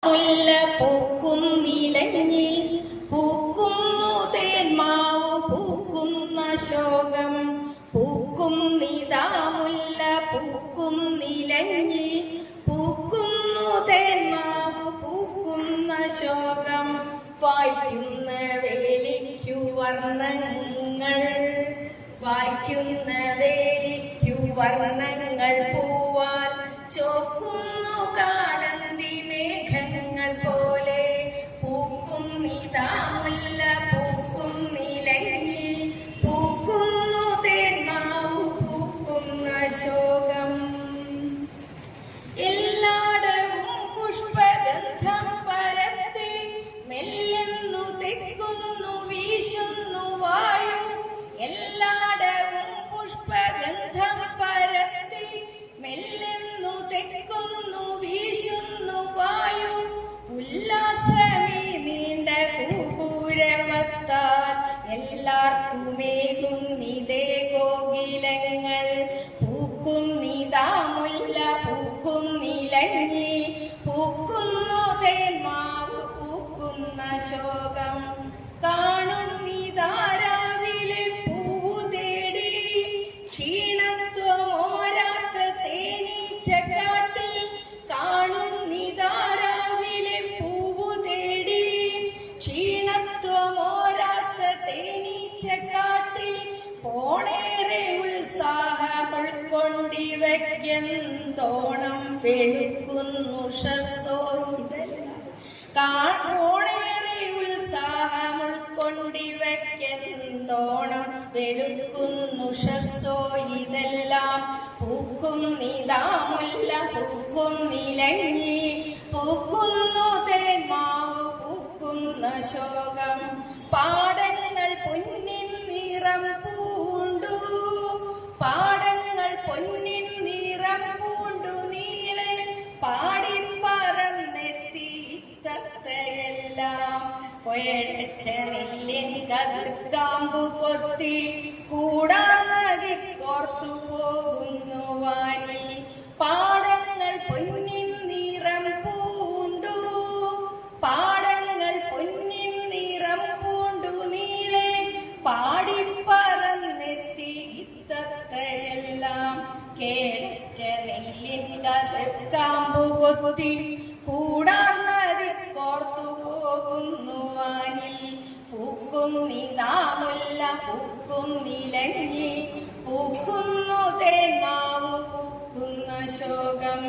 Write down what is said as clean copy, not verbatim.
മുല്ല പൂക്കും നിലഞ്ഞി പൂക്കുന്നു തേന്മാവ് പൂക്കുന്ന ശോകം പൂക്കും നിതാ മുല്ല പൂക്കും നിലഞ്ഞി പൂക്കുന്നു തേന്മാവ് പൂക്കുന്ന ശോകം വായിക്കുന്ന വേലിക്കു വർണ്ണങ്ങൾ വായിക്കുന്ന വേലിക്കു വർണ്ണങ്ങൾ പൂവാൻ ചോക്കുന്നു കാടന്തി മേഘങ്ങൾ പോലെ പൂക്കും നിതാ മുല്ല പൂക്കും നിലഞ്ഞി പൂക്കുന്നു തേന്മാവ് പൂക്കുന്ന ശോകം എല്ലായിടവും പുഷ്പഗന്ധം പരത്തി മെല്ലെന്നു തെക്കുന്നു വീശുന്നു വായു എല്ലായിടവും പുഷ്പഗന്ധം പരത്തി മെല്ലെന്നു തെക്കുന്നു വീശുന്നു വായു ഉല്ലാസമേ നീണ്ട കൂപൂരവത്താൽ എല്ലാവർക്കുമേകുന്നിതേ കോകിലങ്ങൾ പൂക്കുന്നിതാ മുല്ല പൂക്കും നിലഞ്ഞി പൂക്കുന്നു തേന്മാവ് പൂക്കുന്ന ശോകം കാണുന്നിതാരാവിലെ പൂവു തേടി ക്ഷീണത്വമോരാത്ത തേനീച്ചക്കാട്ടിൽ കാണുന്നിതാരാവിലെ പൂവു തേടി ക്ഷീണത്വമോരാത്ത തേനീച്ചക്കാട്ടിൽ പോണേറെ ഉത്സാഹമുൾക്കൊണ്ടിവയ്ക്കെന്തോണം വെളുക്കുന്നു ഷസ്സോ ഇതല്ല കാണോണേറെ ഉത്സാഹമുൾക്കൊണ്ടിവയ്ക്കെന്തോണം വെളുക്കുന്നു ഷസ്സോ ഇതെല്ലാം പൂക്കും നിതാ മുല്ല പൂക്കും നിലഞ്ഞി പൂക്കുന്നു തേന്മാവ് പൂക്കുന്ന ശോകം പാടങ്ങൾ പൊന്നിൻ നിറം പൂണ്ടു പാടങ്ങൾ പൊന്നിൻ നിറം പൂണ്ടു നീളെ പാടിപ്പറന്നെത്തി തത്തയെല്ലാം കൊയടറ്റ നെല്ലിൻ കതിർക്കാമ്പു കൊത്തി കൂടാർന്നതി കോർത്തു പോകുന്നു വാനിൽ പാടങ്ങൾ പൊന്നിൻ നിറം പൂണ്ടു പാടങ്ങൾ പൊന്നിൻ നിറം പൂണ്ടു നീളെ പാടിപ്പറന്നെത്തി തത്തയെല്ലാം കേടറ്റ നെല്ലിൻ കതിർക്കാമ്പു കൊത്തി കൂടാർന്നതി കോർത്തു പോകുന്നു വാനിൽ പൂക്കും നിതാ മുല്ല പൂക്കും നിലഞ്ഞി പൂക്കുന്നു തേന്മാവ് പൂക്കുന്ന ശോകം